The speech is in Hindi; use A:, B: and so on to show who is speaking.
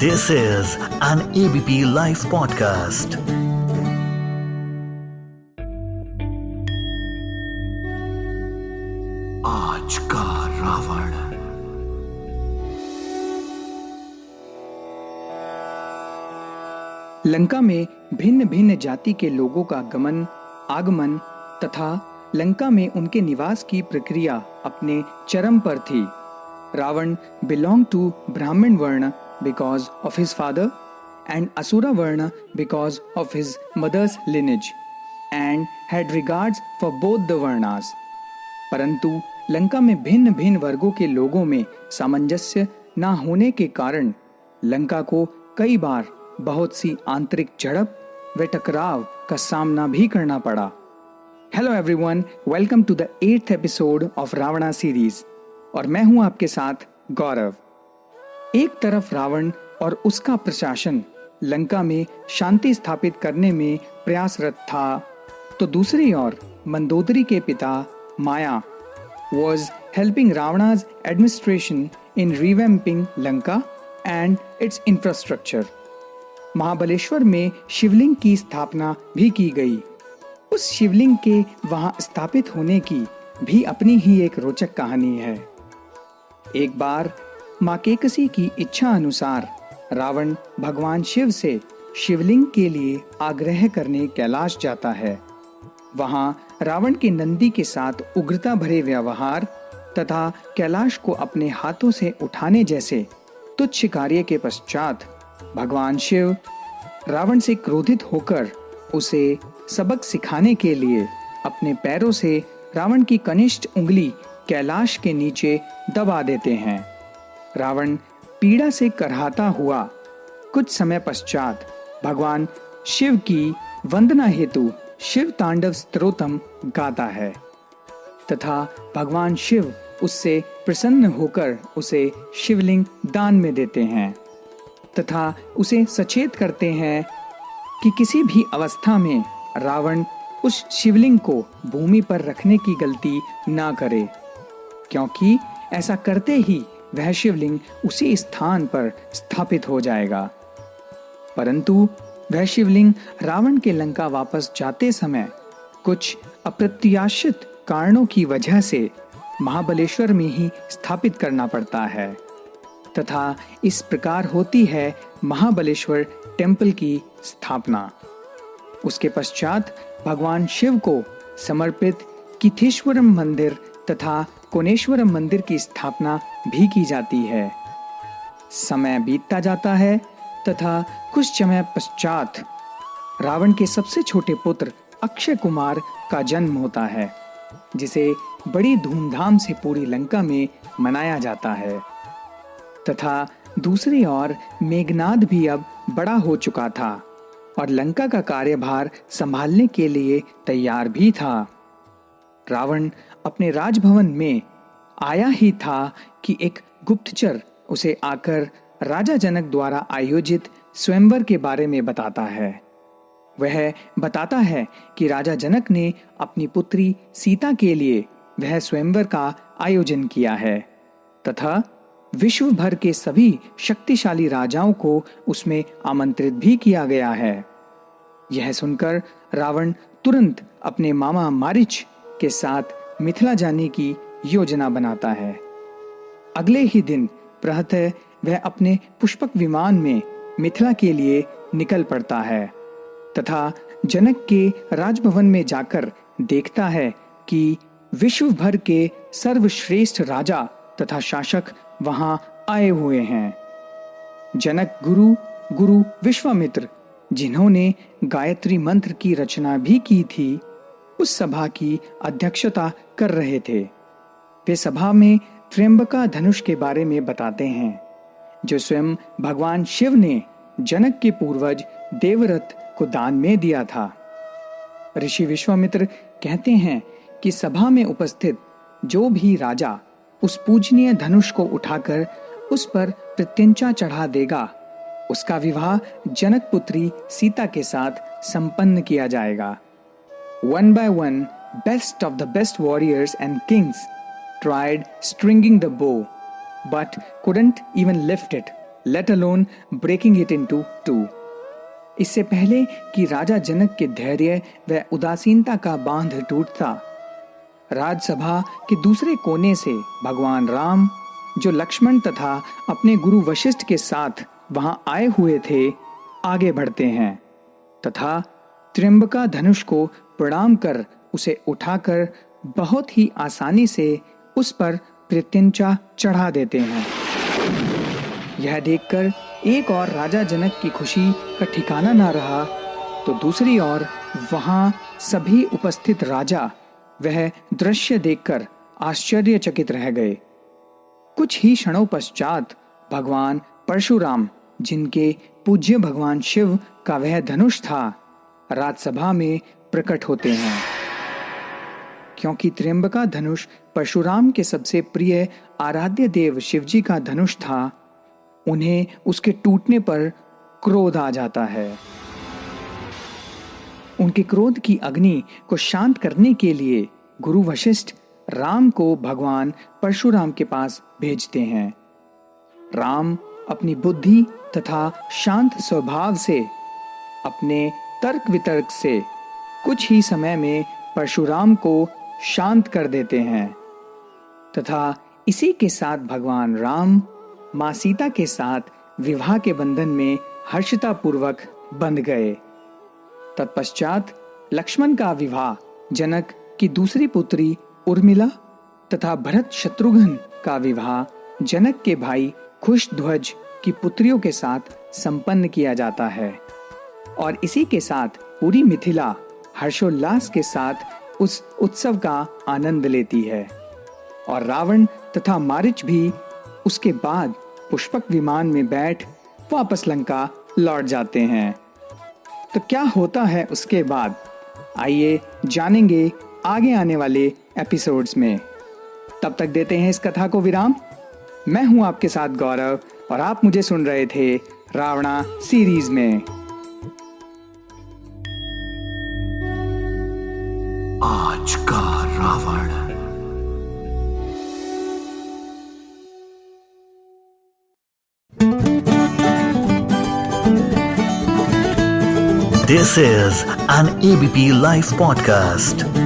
A: This is an ABP Life podcast. आज का रावण।
B: लंका में भिन्न भिन्न जाति के लोगों का गमन आगमन तथा लंका में उनके निवास की प्रक्रिया अपने चरम पर थी। रावण belonged to Brahmin वर्ण because of his father and Asura वर्ण because of his mother's lineage and had regards for both the varnas. परंतु लंका में भिन्न भिन्न वर्गों के लोगों में सामंजस्य न होने के कारण लंका को कई बार बहुत सी आंतरिक झड़प व टकराव का सामना भी करना पड़ा। Hello everyone, welcome to the 8th episode of Ravana series और मैं हूं आपके साथ गौरव। एक तरफ रावण और उसका प्रशासन लंका में शांति स्थापित करने में प्रयासरत था, तो दूसरी ओर मंदोदरी के पिता माया was helping Ravana's administration in revamping Lanka and its infrastructure. Mahabaleshwar में शिवलिंग की स्थापना भी की गई। उस शिवलिंग के वहां स्थापित होने की भी अपनी ही एक रोचक कहानी है। एक बार मां केकसी की इच्छा अनुसार रावण भगवान शिव से शिवलिंग के लिए आग्रह करने कैलाश जाता है। वहां रावण के नंदी के साथ उग्रता भरे व्यवहार तथा कैलाश को अपने हाथों से उठाने जैसे तुच्छ कार्य के पश्चात भगवान शिव रावण से क्रोधित होकर उसे सबक सिखाने के लिए अपने पैरों से रावण की कनिष्ठ उंगली कैलाश के नीचे दबा देते हैं। रावण पीड़ा से करहाता हुआ कुछ समय पश्चात भगवान शिव की वंदना हेतु शिव तांडव स्तोत्रम गाता है तथा भगवान शिव उससे प्रसन्न होकर उसे शिवलिंग दान में देते हैं तथा उसे सचेत करते हैं कि किसी भी अवस्था में रावण उस शिवलिंग को भूमि पर रखने की गलती ना करे, क्योंकि ऐसा करते ही वह शिवलिंग उसी स्थान पर स्थापित हो जाएगा। परंतु वह शिवलिंग रावण के लंका वापस जाते समय कुछ अप्रत्याशित कारणों की वजह से महाबलेश्वर में ही स्थापित करना पड़ता है तथा इस प्रकार होती है महाबलेश्वर टेम्पल की स्थापना। उसके पश्चात भगवान शिव को समर्पित कीथेश्वरम मंदिर तथा कोनेश्वरम मंदिर की स्थापना भी की जाती है। समय बीतता जाता है तथा कुछ समय पश्चात रावण के सबसे छोटे पुत्र अक्षय कुमार का जन्म होता है, जिसे बड़ी धूमधाम से पूरी लंका में मनाया जाता है तथा दूसरी ओर मेघनाद भी अब बड़ा हो चुका था और लंका का कार्यभार संभालने के लिए तैयार भी था। रावण अपने राजभवन में आया ही था कि एक गुप्तचर उसे आकर राजा जनक द्वारा आयोजित स्वयंवर के बारे में बताता है। वह बताता है कि राजा जनक ने अपनी पुत्री सीता के लिए वह स्वयंवर का आयोजन किया है तथा विश्व भर के सभी शक्तिशाली राजाओं को उसमें आमंत्रित भी किया गया है। यह सुनकर रावण तुरंत अपने मामा मारीच के साथ मिथिला जाने की योजना बनाता है। अगले ही दिन प्रातः वह अपने पुष्पक विमान में मिथिला के लिए निकल पड़ता है तथा जनक के राजभवन में जाकर देखता है कि विश्व भर के सर्वश्रेष्ठ राजा तथा शासक वहां आए हुए हैं। जनक गुरु विश्वामित्र, जिन्होंने गायत्री मंत्र की रचना भी की थी, उस सभा की अध्यक्षता कर रहे थे। वे सभा में त्र्यंबका धनुष के बारे में बताते हैं, जो स्वयं भगवान शिव ने जनक के पूर्वज देवरथ को दान में दिया था। ऋषि विश्वामित्र कहते हैं कि सभा में उपस्थित जो भी राजा उस पूजनीय धनुष को उठाकर उस पर प्रत्यंचा चढ़ा देगा, उसका विवाह जनक पुत्री सीता के साथ संपन्न किया जाएगा। One by one, best of the best warriors and kings tried stringing the bow, but couldn't even lift it let alone breaking it into two. इससे पहले कि राजा जनक के धैर्य व उदासीनता का बांध टूटता, राजसभा के दूसरे कोने से भगवान राम, जो लक्ष्मण तथा अपने गुरु वशिष्ठ के साथ वहां आए हुए थे, आगे बढ़ते हैं तथा त्र्यंबका धनुष को प्रणाम कर उसे उठाकर बहुत ही आसानी से उस पर प्रत्यंचा चढ़ा देते हैं। यह देखकर एक और राजा जनक की खुशी का ठिकाना ना रहा, तो दूसरी ओर वहां सभी उपस्थित राजा वह दृश्य देखकर आश्चर्यचकित रह गए। कुछ ही क्षणों पश्चात भगवान परशुराम, जिनके पूज्य भगवान शिव का वह धनुष था, राजसभा में प्रकट होते हैं। क्योंकि त्र्यंबका धनुष परशुराम के सबसे प्रिय आराध्य देव शिवजी का धनुष था, उन्हें उसके टूटने पर क्रोध आ जाता है। उनके क्रोध की अग्नि को शांत करने के लिए गुरु वशिष्ठ राम को भगवान परशुराम के पास भेजते हैं। राम अपनी बुद्धि तथा शांत स्वभाव से, अपने तर्क वितर्क से कुछ ही समय में परशुराम को शांत कर देते हैं तथा इसी के साथ भगवान राम मां सीता के साथ विवाह के बंधन में हर्षतापूर्वक बंध गए। तत्पश्चात लक्ष्मण का विवाह जनक की दूसरी पुत्री उर्मिला तथा भरत शत्रुघ्न का विवाह जनक के भाई कुशध्वज की पुत्रियों के साथ संपन्न किया जाता है और इसी के साथ पूरी मिथिला हर्षोल्लास के साथ उस उत्सव का आनंद लेती है और रावण तथा मारीच भी उसके बाद पुष्पक विमान में बैठ वापस लंका लौट जाते हैं। तो क्या होता है उसके बाद, आइए जानेंगे आगे आने वाले एपिसोड्स में। तब तक देते हैं इस कथा को विराम। मैं हूं आपके साथ गौरव और आप मुझे सुन रहे थे रावणा सीरीज में।
A: आज का Ravan. This is an ABP Life podcast.